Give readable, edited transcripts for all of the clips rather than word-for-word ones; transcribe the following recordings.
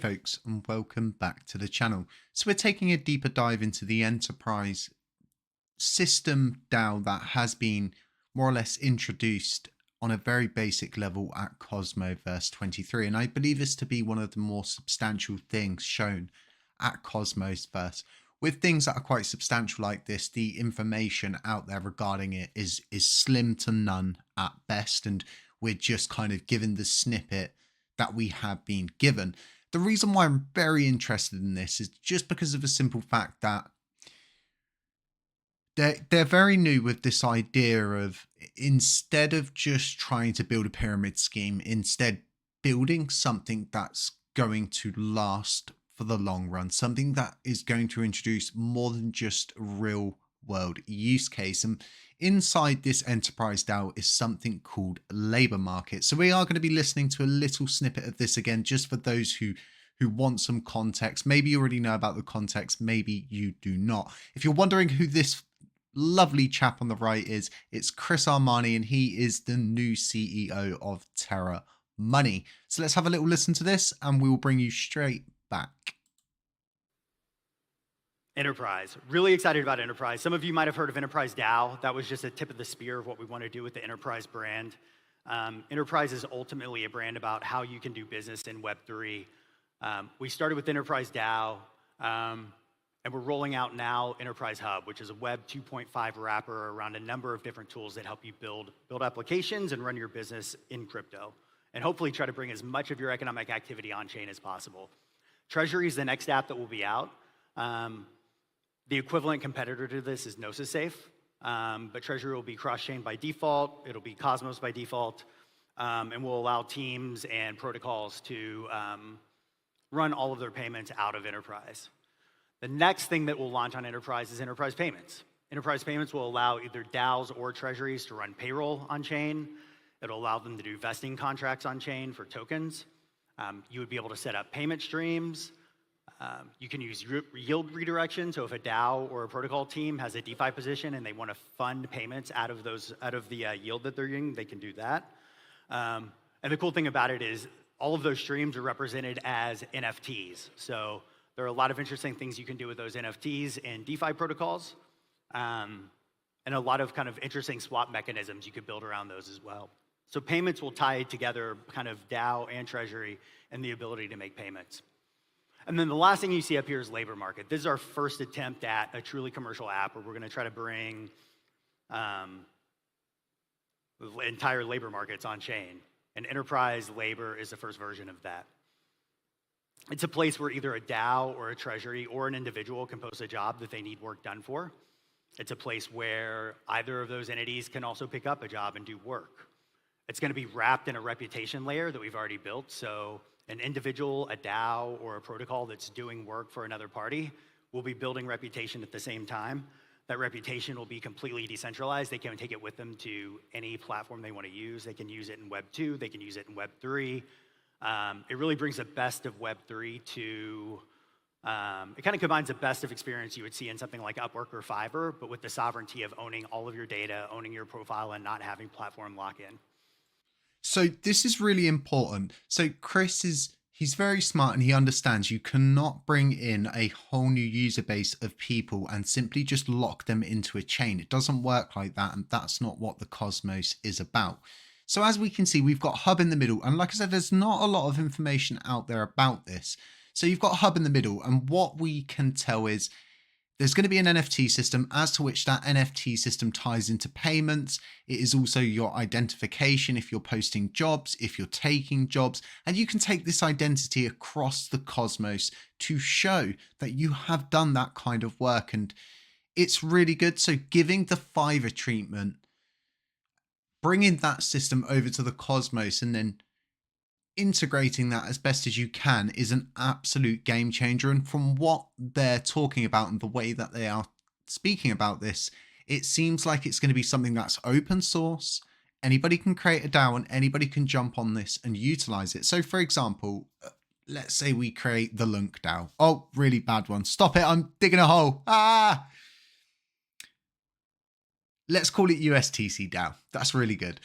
folks, and welcome back to the channel. So we're taking a deeper dive into the enterprise system DAO that has been more or less introduced on a very basic level at Cosmoverse 23. And I believe this to be one of the more substantial things shown at Cosmoverse. With things that are quite substantial like this, the information out there regarding it is slim to none at best. And we're just kind of given the snippet that we have been given. The reason why I'm very interested in this is just because of the simple fact that they're very new with this idea of, instead of just trying to build a pyramid scheme, instead building something that's going to last for the long run, something that is going to introduce more than just real world use case. And inside this enterprise DAO is something called labor market. So we are going to be listening to a little snippet of this again, just for those who want some context. Maybe you already know about the context, maybe you do not. If you're wondering who this lovely chap on the right is, it's Chris Armani, and he is the new CEO of Terra Money. So let's have a little listen to this and we will bring you straight back. Enterprise. Really excited about Enterprise. Some of you might have heard of Enterprise DAO. That was just a tip of the spear of what we want to do with the Enterprise brand. Enterprise is ultimately a brand about how you can do business in Web3. We started with Enterprise DAO, and we're rolling out now Enterprise Hub, which is a Web 2.5 wrapper around a number of different tools that help you build applications and run your business in crypto, and hopefully try to bring as much of your economic activity on-chain as possible. Treasury is the next app that will be out. The equivalent competitor to this is Gnosis Safe, but Treasury will be cross-chain by default. It'll be Cosmos by default, and will allow teams and protocols to run all of their payments out of Enterprise. The next thing that will launch on Enterprise is Enterprise Payments. Enterprise Payments will allow either DAOs or treasuries to run payroll on-chain. It'll allow them to do vesting contracts on-chain for tokens. You would be able to set up payment streams. You can use yield redirection. So if a DAO or a protocol team has a DeFi position and they want to fund payments out of the yield that they're getting, they can do that. And the cool thing about it is all of those streams are represented as NFTs. So there are a lot of interesting things you can do with those NFTs in DeFi protocols, and a lot of kind of interesting swap mechanisms you could build around those as well. So payments will tie together kind of DAO and treasury and the ability to make payments. And then the last thing you see up here is labor market. This is our first attempt at a truly commercial app where we're going to try to bring entire labor markets on chain. And enterprise labor is the first version of that. It's a place where either a DAO or a treasury or an individual can post a job that they need work done for. It's a place where either of those entities can also pick up a job and do work. It's going to be wrapped in a reputation layer that we've already built. So an individual, a DAO, or a protocol that's doing work for another party will be building reputation at the same time. That reputation will be completely decentralized. They can take it with them to any platform they want to use. They can use it in Web 2. They can use it in Web 3. It really brings the best of Web 3 to, it kind of combines the best of experience you would see in something like Upwork or Fiverr, but with the sovereignty of owning all of your data, owning your profile, and not having platform lock-in. So this is really important. So Chris he's very smart and he understands you cannot bring in a whole new user base of people and simply just lock them into a chain. It doesn't work like that, and that's not what the Cosmos is about. So as we can see, we've got Hub in the middle, and like I said, there's not a lot of information out there about this. So you've got Hub in the middle, and what we can tell is there's going to be an NFT system as to which that NFT system ties into payments. It is also your identification if you're posting jobs, if you're taking jobs, and you can take this identity across the Cosmos to show that you have done that kind of work. And it's really good. So giving the Fiverr treatment, bringing that system over to the Cosmos and then integrating that as best as you can is an absolute game changer. And from what they're talking about and the way that they are speaking about this, it seems like it's going to be something that's open source. Anybody can create a DAO and anybody can jump on this and utilize it. So for example, let's say we create the LUNC DAO. Oh, really bad one. Stop it. I'm digging a hole. Let's call it USTC DAO. That's really good.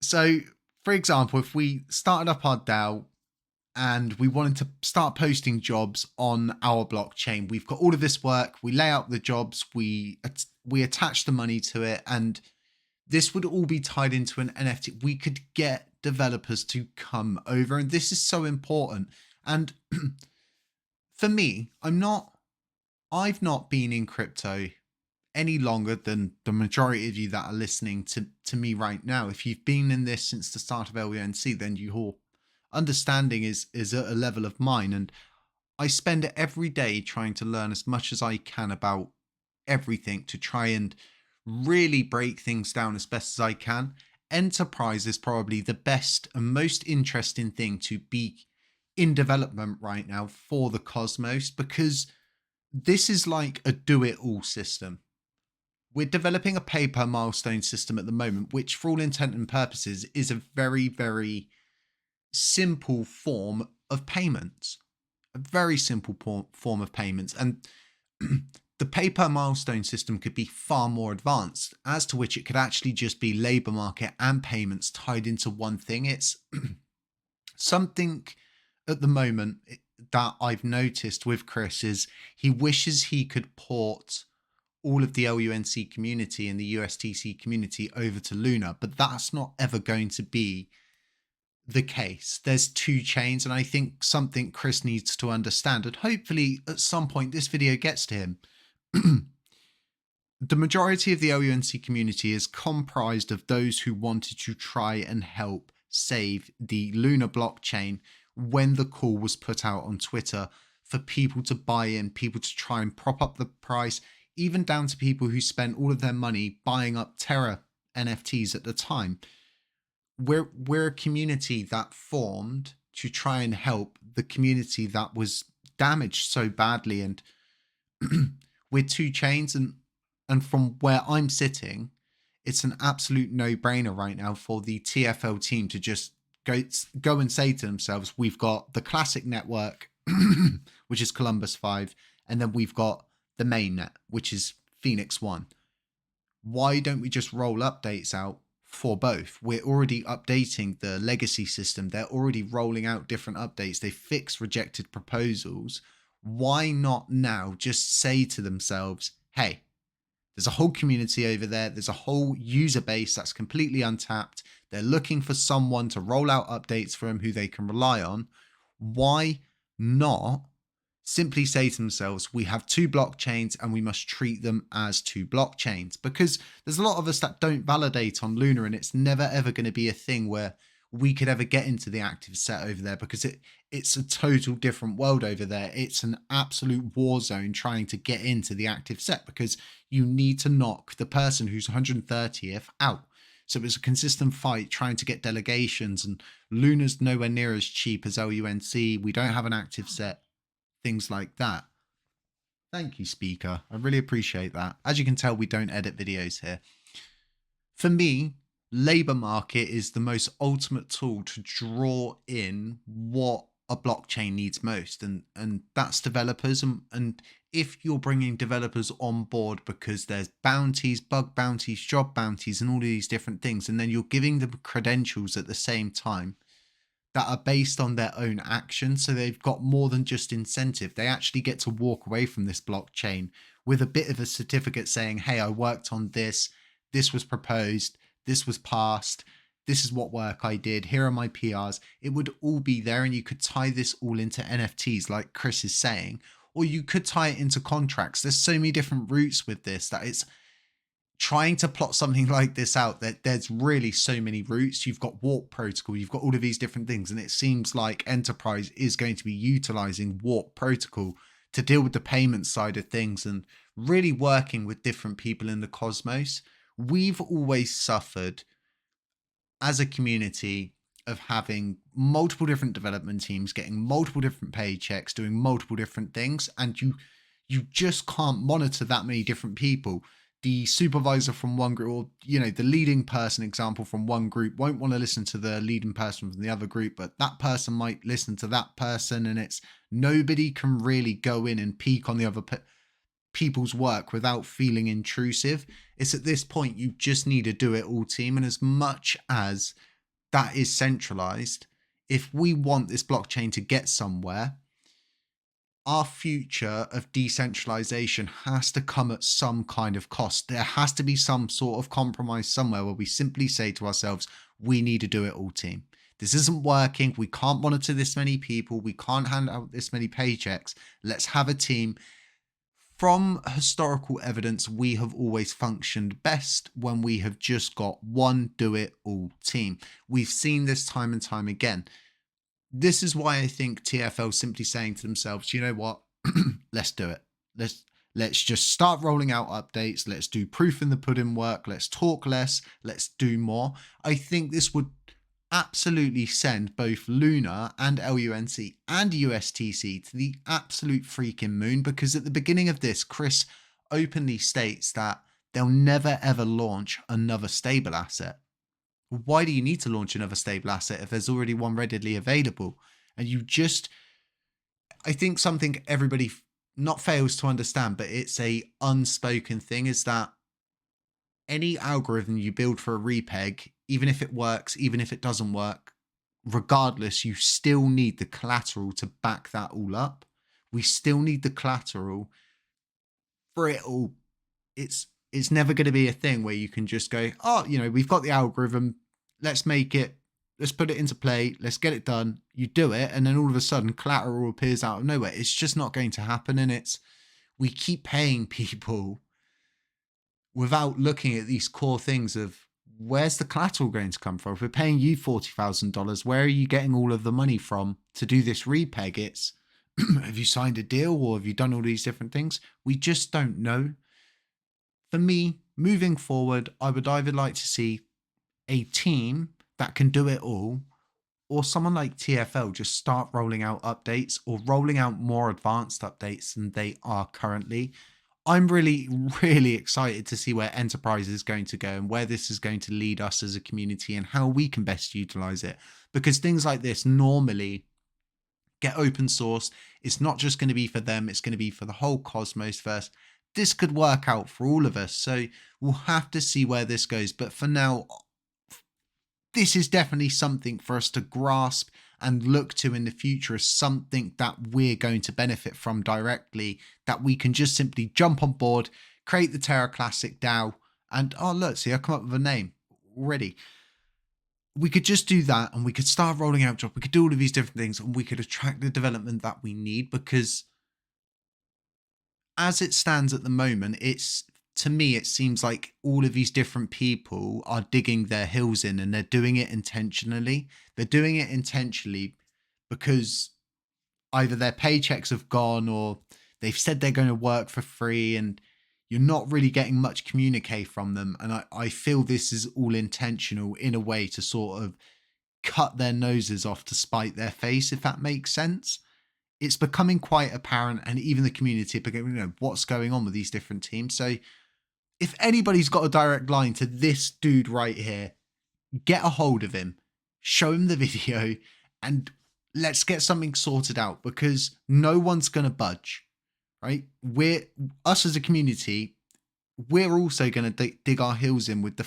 So for example, if we started up our DAO and we wanted to start posting jobs on our blockchain. We've got all of this work, we lay out the jobs, we attach the money to it, and this would all be tied into an NFT. We could get developers to come over, and this is so important. And for me, I've not been in crypto any longer than the majority of you that are listening to me right now. If you've been in this since the start of LUNC, then your understanding is at a level of mine. And I spend every day trying to learn as much as I can about everything to try and really break things down as best as I can. Enterprise is probably the best and most interesting thing to be in development right now for the Cosmos, because this is like a do-it-all system. We're developing a pay-per milestone system at the moment, which for all intent and purposes is a very, very simple form of payments. A very simple form of payments. And the pay-per milestone system could be far more advanced, as to which it could actually just be labor market and payments tied into one thing. It's something at the moment that I've noticed with Chris is he wishes he could port all of the LUNC community and the USTC community over to Luna, but that's not ever going to be the case. There's two chains, and I think something Chris needs to understand, and hopefully at some point this video gets to him. The majority of the LUNC community is comprised of those who wanted to try and help save the Luna blockchain when the call was put out on Twitter for people to buy in, people to try and prop up the price, even down to people who spent all of their money buying up Terra NFTs at the time. We're a community that formed to try and help the community that was damaged so badly, and we're two chains, and from where I'm sitting, it's an absolute no-brainer right now for the TFL team to just go and say to themselves, we've got the classic network, which is Columbus 5, and then we've got the mainnet, which is Phoenix 1. Why don't we just roll updates out for both? We're already updating the legacy system. They're already rolling out different updates. They fix rejected proposals. Why not now just say to themselves, hey, there's a whole community over there. There's a whole user base that's completely untapped. They're looking for someone to roll out updates for them who they can rely on. Why not simply say to themselves, we have two blockchains and we must treat them as two blockchains? Because there's a lot of us that don't validate on Luna, and it's never ever going to be a thing where we could ever get into the active set over there, because it's a total different world over there. It's an absolute war zone trying to get into the active set, because you need to knock the person who's 130th out. So it's a consistent fight trying to get delegations, and Luna's nowhere near as cheap as LUNC. We don't have an active set, things like that. Thank you, speaker. I really appreciate that. As you can tell, we don't edit videos here. For me, labor market is the most ultimate tool to draw in what a blockchain needs most, and that's developers. And if you're bringing developers on board because there's bounties, bug bounties, job bounties, and all of these different things, and then you're giving them credentials at the same time that are based on their own action, so they've got more than just incentive. They actually get to walk away from this blockchain with a bit of a certificate saying, hey, I worked on this, this was proposed, this was passed, this is what work I did, here are my PRs. It would all be there, and you could tie this all into NFTs like Chris is saying, or you could tie it into contracts. There's so many different routes with this that it's trying to plot something like this out, that there's really so many routes. You've got Warp Protocol, you've got all of these different things, and it seems like Enterprise is going to be utilizing Warp Protocol to deal with the payment side of things and really working with different people in the Cosmos. We've always suffered as a community of having multiple different development teams, getting multiple different paychecks, doing multiple different things, and you just can't monitor that many different people. The supervisor from one group, or the leading person example from one group, won't want to listen to the leading person from the other group, but that person might listen to that person, and it's nobody can really go in and peek on the other people's work without feeling intrusive. It's at this point you just need to do it all team, and as much as that is centralized, if we want this blockchain to get somewhere, our future of decentralization has to come at some kind of cost. There has to be some sort of compromise somewhere where we simply say to ourselves, we need to do it all, team. This isn't working. We can't monitor this many people. We can't hand out this many paychecks. Let's have a team. From historical evidence, we have always functioned best when we have just got one do-it-all team. We've seen this time and time again. This is why I think TFL simply saying to themselves, you know what, let's do it. Let's just start rolling out updates. Let's do proof in the pudding work. Let's talk less. Let's do more. I think this would absolutely send both Luna and LUNC and USTC to the absolute freaking moon, because at the beginning of this, Chris openly states that they'll never ever launch another stable asset. Why do you need to launch another stable asset if there's already one readily available? And I think something everybody not fails to understand, but it's a unspoken thing, is that any algorithm you build for a repeg, even if it works, even if it doesn't work, regardless, you still need the collateral to back that all up. We still need the collateral for it all. It's never going to be a thing where you can just go, oh, we've got the algorithm, let's make it, let's put it into play, let's get it done. You do it, and then all of a sudden collateral appears out of nowhere. It's just not going to happen. And we keep paying people without looking at these core things of, where's the collateral going to come from? If we're paying you $40,000, where are you getting all of the money from to do this repeg? It's, have you signed a deal, or have you done all these different things? We just don't know. For me, moving forward, I would either like to see a team that can do it all, or someone like TFL just start rolling out updates, or rolling out more advanced updates than they are currently. I'm really, really excited to see where Enterprise is going to go and where this is going to lead us as a community and how we can best utilize it. Because things like this normally get open source. It's not just going to be for them. It's going to be for the whole cosmos first. This could work out for all of us. So we'll have to see where this goes. But for now, this is definitely something for us to grasp and look to in the future as something that we're going to benefit from directly, that we can just simply jump on board, create the Terra Classic DAO, and oh, look, see, I come up with a name already. We could just do that, and we could start rolling out jobs. We could do all of these different things, and we could attract the development that we need, because as it stands at the moment, to me, it seems like all of these different people are digging their heels in, and they're doing it intentionally. They're doing it intentionally because either their paychecks have gone, or they've said they're going to work for free, and you're not really getting much communique from them. And I feel this is all intentional in a way to sort of cut their noses off to spite their face, if that makes sense. It's becoming quite apparent, and even the community, what's going on with these different teams. So if anybody's got a direct line to this dude right here, get a hold of him, show him the video, and let's get something sorted out, because no one's going to budge, right? Us as a community, we're also going to dig our heels in with the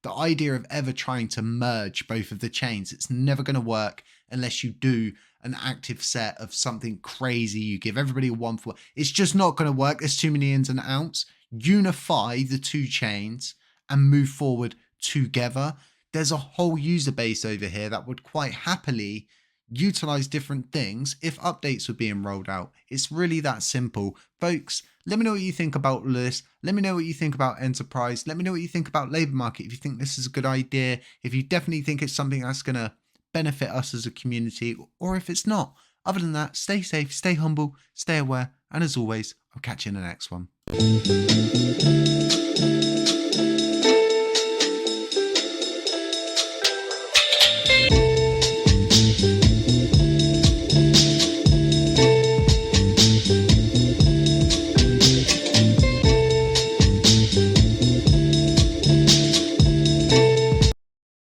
idea of ever trying to merge both of the chains. It's never going to work unless you do an active set of something crazy. You give everybody a 1-for-1. It's just not going to work. There's too many ins and outs. Unify the two chains and move forward together. There's a whole user base over here that would quite happily utilize different things if updates were being rolled out. It's really that simple. Folks, let me know what you think about this. Let me know what you think about Enterprise. Let me know what you think about labor market. If you think this is a good idea, if you definitely think it's something that's going to benefit us as a community, or if it's not. Other than that, stay safe, stay humble, stay aware, and as always, I'll catch you in the next one.